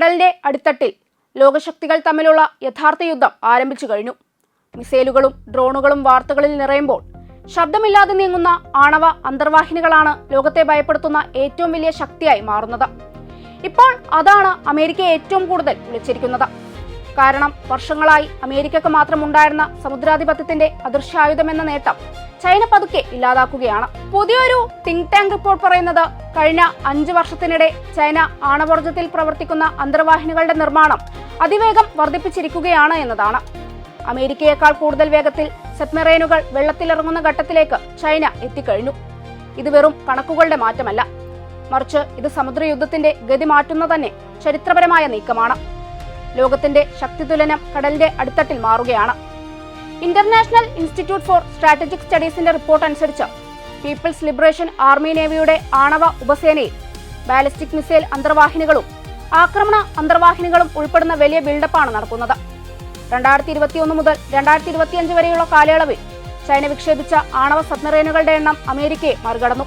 കടലിന്റെ അടിത്തട്ടിൽ ലോകശക്തികൾ തമ്മിലുള്ള യഥാർത്ഥ യുദ്ധം ആരംഭിച്ചു കഴിഞ്ഞു. മിസൈലുകളും ഡ്രോണുകളും വാർത്തകളിൽ നിറയുമ്പോൾ ശബ്ദമില്ലാതെ നീങ്ങുന്ന ആണവ അന്തർവാഹിനികളാണ് ലോകത്തെ ഭയപ്പെടുത്തുന്ന ഏറ്റവും വലിയ ശക്തിയായി മാറുന്നത്. ഇപ്പോൾ അതാണ് അമേരിക്കയെ ഏറ്റവും കൂടുതൽ വിളിച്ചിരിക്കുന്നത്. കാരണം വർഷങ്ങളായി അമേരിക്കക്ക് മാത്രം ഉണ്ടായിരുന്ന സമുദ്രാധിപത്യത്തിന്റെ അദൃശ്യായുധമെന്ന നേട്ടം ചൈന പതുക്കെ ഇല്ലാതാക്കുകയാണ്. പുതിയൊരു തിങ്ക് ടാങ്ക് റിപ്പോർട്ട് പറയുന്നത് കഴിഞ്ഞ 5 വർഷത്തിനിടെ ചൈന ആണവോർജ്ജത്തിൽ പ്രവർത്തിക്കുന്ന അന്തർവാഹിനികളുടെ നിർമ്മാണം അതിവേഗം വർദ്ധിപ്പിച്ചിരിക്കുകയാണ് എന്നതാണ്. അമേരിക്കയേക്കാൾ കൂടുതൽ വേഗത്തിൽ സബ്മറൈനുകൾ വെള്ളത്തിലിറങ്ങുന്ന ഘട്ടത്തിലേക്ക് ചൈന എത്തിക്കഴിഞ്ഞു. ഇത് വെറും കണക്കുകളുടെ മാറ്റമല്ല, മറിച്ച് ഇത് സമുദ്രയുദ്ധത്തിന്റെ ഗതി മാറ്റുന്ന തന്നെ ചരിത്രപരമായ നീക്കമാണ്. ലോകത്തിന്റെ ശക്തിതുലനം കടലിന്റെ അടിത്തട്ടിൽ മാറുകയാണ്. ഇന്റർനാഷണൽ ഇൻസ്റ്റിറ്റ്യൂട്ട് ഫോർ സ്ട്രാറ്റജിക് സ്റ്റഡീസിന്റെ റിപ്പോർട്ട് അനുസരിച്ച് പീപ്പിൾസ് ലിബറേഷൻ ആർമി നേവിയുടെ ആണവ ഉപസേനയിൽ ബാലിസ്റ്റിക് മിസൈൽ അന്തർവാഹിനികളും ആക്രമണ അന്തർവാഹിനികളും ഉൾപ്പെടുന്ന വലിയ ബിൽഡപ്പാണ് നടക്കുന്നത്. 2021 മുതൽ 2025 വരെയുള്ള കാലയളവിൽ ചൈന വിക്ഷേപിച്ച ആണവ സബ്മറൈനുകളുടെ എണ്ണം അമേരിക്കയെ മറികടന്നു.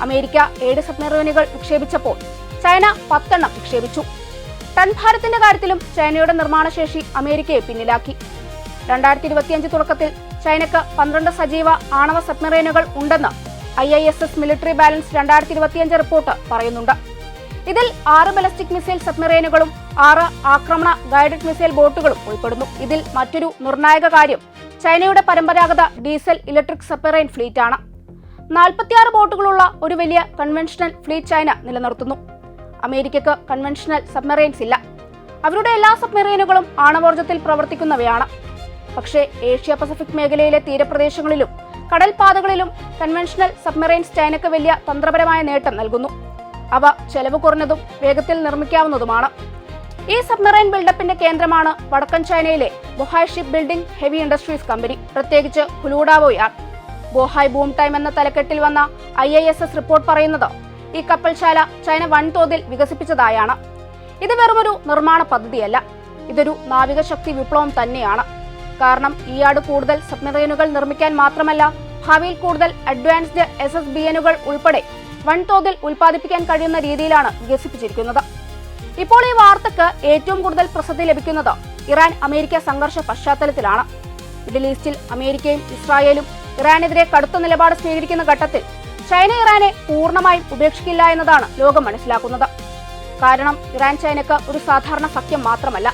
അമേരിക്ക 7 സബ്മറൈനുകൾ വിക്ഷേപിച്ചപ്പോൾ ചൈന 10 എണ്ണം വിക്ഷേപിച്ചു. ടൺ ഭാരത്തിന്റെ കാര്യത്തിലും ചൈനയുടെ നിർമ്മാണശേഷി അമേരിക്കയെ പിന്നിലാക്കി. 2025 തുടക്കത്തിൽ ചൈനക്ക് 12 സജീവ ആണവ സബ്മറൈനുകൾ ഉണ്ടെന്ന് IISS മിലിറ്ററി ബാലൻസ് 2025 റിപ്പോർട്ട് പറയുന്നുണ്ട്. ഇതിൽ 6 ബാലിസ്റ്റിക് മിസൈൽ സബ്മറൈനുകളും 6 ആക്രമണ ഗൈഡഡ് മിസൈൽ ബോട്ടുകളും ഉൾപ്പെടുന്നു. ഇതിൽ മറ്റൊരു നിർണായക കാര്യം ചൈനയുടെ പരമ്പരാഗത ഡീസൽ ഇലക്ട്രിക് സബ്മറൈൻ ഫ്ലീറ്റ് ആണ്. 46 ബോട്ടുകളുള്ള ഒരു വലിയ കൺവെൻഷണൽ ഫ്ലീറ്റ് ചൈന നിലനിർത്തുന്നു. അമേരിക്കക്ക് കൺവെൻഷണൽ സബ്മറൈൻസ് ഇല്ല. അവരുടെ എല്ലാ സബ്മറൈനുകളും ആണവോർജ്ജത്തിൽ പ്രവർത്തിക്കുന്നവയാണ്. പക്ഷേ ഏഷ്യ പസഫിക് മേഖലയിലെ തീരപ്രദേശങ്ങളിലും കടൽപാതകളിലും കൺവെൻഷണൽ സബ്മറൈൻസ് ചൈനക്ക് വലിയ തന്ത്രപരമായ നേട്ടം നൽകുന്നു. അവ ചെലവ് കുറഞ്ഞതും വേഗത്തിൽ നിർമ്മിക്കാവുന്നതുമാണ്. ഈ സബ്മറൈൻ ബിൽഡപ്പിന്റെ കേന്ദ്രമാണ് വടക്കൻ ചൈനയിലെ Bohai ship building heavy industries company, പ്രത്യേകിച്ച് Huludao yard. Bohai boom time എന്ന തലക്കെട്ടിൽ വന്ന IISS റിപ്പോർട്ട് പറയുന്നത് ഈ കപ്പൽശാല ചൈന വൻതോതിൽ വികസിപ്പിച്ചതായാണ്. ഇത് വെറുമൊരു നിർമ്മാണ പദ്ധതിയല്ല, ഇതൊരു നാവികശക്തി വിപ്ലവം തന്നെയാണ്. കാരണം ഈ യാർഡ് കൂടുതൽ സബ്മറൈനുകൾ നിർമ്മിക്കാൻ മാത്രമല്ല, ഭാവിയിൽ കൂടുതൽ അഡ്വാൻസ്ഡ് SSBNകൾ ഉൾപ്പെടെ വൻതോതിൽ ഉൽപ്പാദിപ്പിക്കാൻ കഴിയുന്ന രീതിയിലാണ് വികസിപ്പിച്ചിരിക്കുന്നത്. ഇപ്പോൾ ഈ വാർത്തക്ക് ഏറ്റവും കൂടുതൽ പ്രസിദ്ധി ലഭിക്കുന്നത് ഇറാൻ അമേരിക്ക സംഘർഷ പശ്ചാത്തലത്തിലാണ്. മിഡിൽ ഈസ്റ്റിൽ അമേരിക്കയും ഇസ്രായേലും ഇറാനെതിരെ കടുത്ത നിലപാട് സ്വീകരിക്കുന്ന ഘട്ടത്തിൽ ചൈന ഇറാനെ പൂർണ്ണമായും ഉപേക്ഷിക്കില്ല എന്നതാണ് ലോകം മനസ്സിലാക്കുന്നത്. കാരണം ഇറാൻ ചൈനക്ക് ഒരു സാധാരണ സഖ്യം മാത്രമല്ല,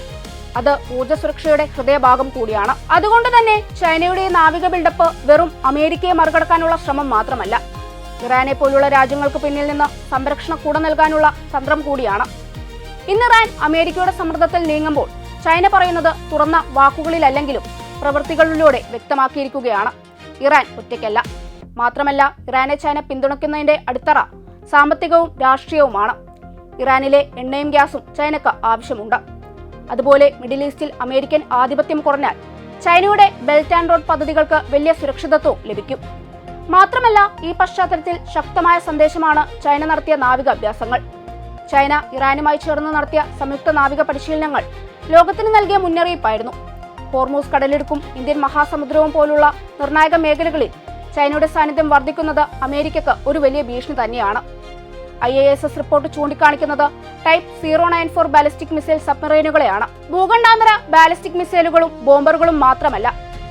അത് ഊർജ്ജ സുരക്ഷയുടെ ഹൃദയഭാഗം കൂടിയാണ്. അതുകൊണ്ട് തന്നെ ചൈനയുടെ നാവിക ബിൽഡപ്പ് വെറും അമേരിക്കയെ മറികടക്കാനുള്ള ശ്രമം മാത്രമല്ല, ഇറാനെ പോലുള്ള രാജ്യങ്ങൾക്ക് പിന്നിൽ നിന്ന് സംരക്ഷണ കൂട നൽകാനുള്ള തന്ത്രം കൂടിയാണ്. ഇന്ന് ഇറാൻ അമേരിക്കയുടെ സമ്മർദ്ദത്തിൽ നീങ്ങുമ്പോൾ ചൈന പറയുന്നത് തുറന്ന വാക്കുകളിലല്ലെങ്കിലും പ്രവൃത്തികളിലൂടെ വ്യക്തമാക്കിയിരിക്കുകയാണ്. ഇറാൻ ഒറ്റയ്ക്കല്ല. മാത്രമല്ല, ഇറാനെ ചൈന പിന്തുണയ്ക്കുന്നതിന്റെ അടിത്തറ സാമ്പത്തികവും രാഷ്ട്രീയവുമാണ്. ഇറാനിലെ എണ്ണയും ഗ്യാസും ചൈനക്ക് ആവശ്യമുണ്ട്. അതുപോലെ മിഡിൽ ഈസ്റ്റിൽ അമേരിക്കൻ ആധിപത്യം കുറഞ്ഞാൽ ചൈനയുടെ ബെൽറ്റ് ആൻഡ് റോഡ് പദ്ധതികൾക്ക് വലിയ സുരക്ഷിതത്വവും ലഭിക്കും. മാത്രമല്ല, ഈ പശ്ചാത്തലത്തിൽ ശക്തമായ സന്ദേശമാണ് ചൈന നടത്തിയ നാവിക അഭ്യാസങ്ങൾ. ചൈന ഇറാനുമായി ചേർന്ന് നടത്തിയ സംയുക്ത നാവിക പരിശീലനങ്ങൾ ലോകത്തിന് നൽകിയ മുന്നറിയിപ്പായിരുന്നു. ഹോർമൂസ് കടലിടുക്കും ഇന്ത്യൻ മഹാസമുദ്രവും പോലുള്ള നിർണായക മേഖലകളിൽ ചൈനയുടെ സാന്നിധ്യം വർദ്ധിക്കുന്നത് അമേരിക്കക്ക് ഒരു വലിയ ഭീഷണി തന്നെയാണ്. IISS റിപ്പോർട്ട് ചൂണ്ടിക്കാണിക്കുന്നത് ടൈപ്പ് 094 ബാലിസ്റ്റിക് മിസൈൽ സബ്മറൈനുകളെയാണ്. ഭൂഖണ്ഡാന്തര ബാലിസ്റ്റിക് മിസൈലുകളും ബോംബറുകളും മാത്രമല്ല,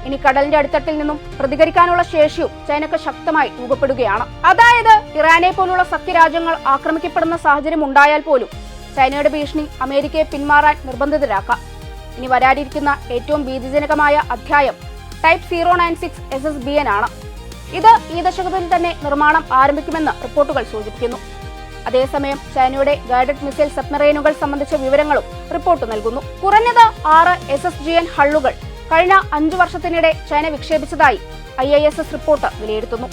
ഇനി കടലിന്റെ അടിത്തട്ടിൽ നിന്നും പ്രതികരിക്കാനുള്ള ശേഷിയും ചൈനക്ക് ശക്തമായി രൂപപ്പെടുകയാണ്. അതായത് ഇറാനെ പോലുള്ള സഖ്യരാജ്യങ്ങൾ ആക്രമിക്കപ്പെടുന്ന സാഹചര്യം ഉണ്ടായാൽ പോലും ചൈനയുടെ ഭീഷണി അമേരിക്കയെ പിന്മാറാൻ നിർബന്ധിതരാക്കാം. ഇനി വരാനിരിക്കുന്ന ഏറ്റവും ഭീതിജനകമായ അധ്യായം ടൈപ്പ് 096 SSBN ആണ്. ഇത് ഈ ദശകത്തിൽ തന്നെ നിർമ്മാണം ആരംഭിക്കുമെന്ന് റിപ്പോർട്ടുകൾ സൂചിപ്പിക്കുന്നു. അതേസമയം ചൈനയുടെ ഗൈഡഡ് മിസൈൽ സബ്മറൈനുകൾ സംബന്ധിച്ച വിവരങ്ങളും റിപ്പോർട്ട് നൽകുന്നു. കുറഞ്ഞത് 6 SSGN ഹള്ളുകൾ കഴിഞ്ഞ 5 വർഷത്തിനിടെ ചൈന വിക്ഷേപിച്ചതായി IISS റിപ്പോർട്ട് വിലയിരുത്തുന്നു.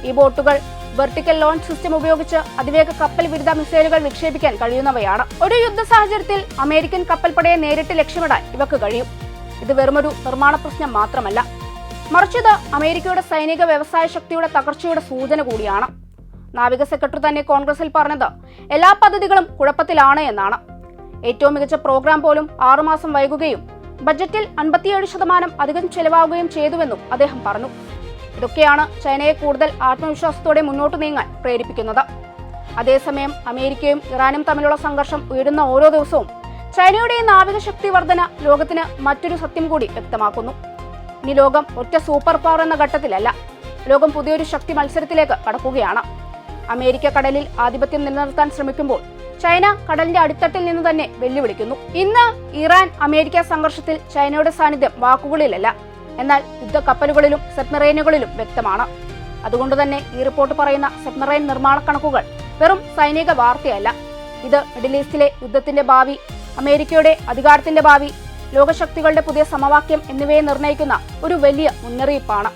ഈ ബോട്ടുകൾ വെർട്ടിക്കൽ ലോഞ്ച് സിസ്റ്റം ഉപയോഗിച്ച് അതിവേഗ കപ്പൽ വിരുദ്ധ മിസൈലുകൾ വിക്ഷേപിക്കാൻ കഴിയുന്നവയാണ്. ഒരു യുദ്ധ സാഹചര്യത്തിൽ അമേരിക്കൻ കപ്പൽപ്പടയെ നേരിട്ട് ലക്ഷ്യമിടാൻ ഇവക്ക് കഴിയും. ഇത് വെറുമൊരു നിർമ്മാണ പ്രശ്നം മാത്രമല്ല, മറിച്ച് ഇത് അമേരിക്കയുടെ സൈനിക വ്യവസായ ശക്തിയുടെ തകർച്ചയുടെ സൂചന കൂടിയാണ്. നാവിക സെക്രട്ടറി തന്നെ കോൺഗ്രസിൽ പറഞ്ഞത് എല്ലാ പദ്ധതികളും കുഴപ്പത്തിലാണ് എന്നാണ്. ഏറ്റവും മികച്ച പ്രോഗ്രാം പോലും 6 മാസം വൈകുകയും ബജറ്റിൽ 57% അധികം ചെലവാകുകയും ചെയ്തുവെന്നും അദ്ദേഹം പറഞ്ഞു. ഇതൊക്കെയാണ് ചൈനയെ കൂടുതൽ ആത്മവിശ്വാസത്തോടെ മുന്നോട്ട് നീങ്ങാൻ പ്രേരിപ്പിക്കുന്നത്. അതേസമയം അമേരിക്കയും ഇറാനും തമ്മിലുള്ള സംഘർഷം ഉയരുന്ന ഓരോ ദിവസവും ചൈനയുടെ നാവിക ശക്തി വർധന ലോകത്തിന് മറ്റൊരു സത്യം കൂടി വ്യക്തമാക്കുന്നു. ഇനി ലോകം ഒറ്റ സൂപ്പർ പവർ എന്ന ഘട്ടത്തിലല്ല, ലോകം പുതിയൊരു ശക്തി മത്സരത്തിലേക്ക് കടക്കുകയാണ്. അമേരിക്ക കടലിൽ ആധിപത്യം നിലനിർത്താൻ ശ്രമിക്കുമ്പോൾ ചൈന കടലിന്റെ അടിത്തട്ടിൽ നിന്ന് തന്നെ വെല്ലുവിളിക്കുന്നു. ഇന്ന് ഇറാൻ അമേരിക്ക സംഘർഷത്തിൽ ചൈനയുടെ സാന്നിധ്യം വാക്കുകളിലല്ല, എന്നാൽ യുദ്ധക്കപ്പലുകളിലും സബ്മറൈനുകളിലും വ്യക്തമാണ്. അതുകൊണ്ട് തന്നെ ഈ റിപ്പോർട്ട് പറയുന്ന സബ്മറൈൻ നിർമ്മാണ കണക്കുകൾ വെറും സൈനിക വാർത്തയല്ല. ഇത് മിഡിൽ ഈസ്റ്റിലെ യുദ്ധത്തിന്റെ ഭാവി, അമേരിക്കയുടെ അധികാരത്തിന്റെ ഭാവി, ലോകശക്തികളുടെ പുതിയ സമവാക്യം എന്നിവയെ നിർണ്ണയിക്കുന്ന ഒരു വലിയ മുന്നറിയിപ്പാണ്.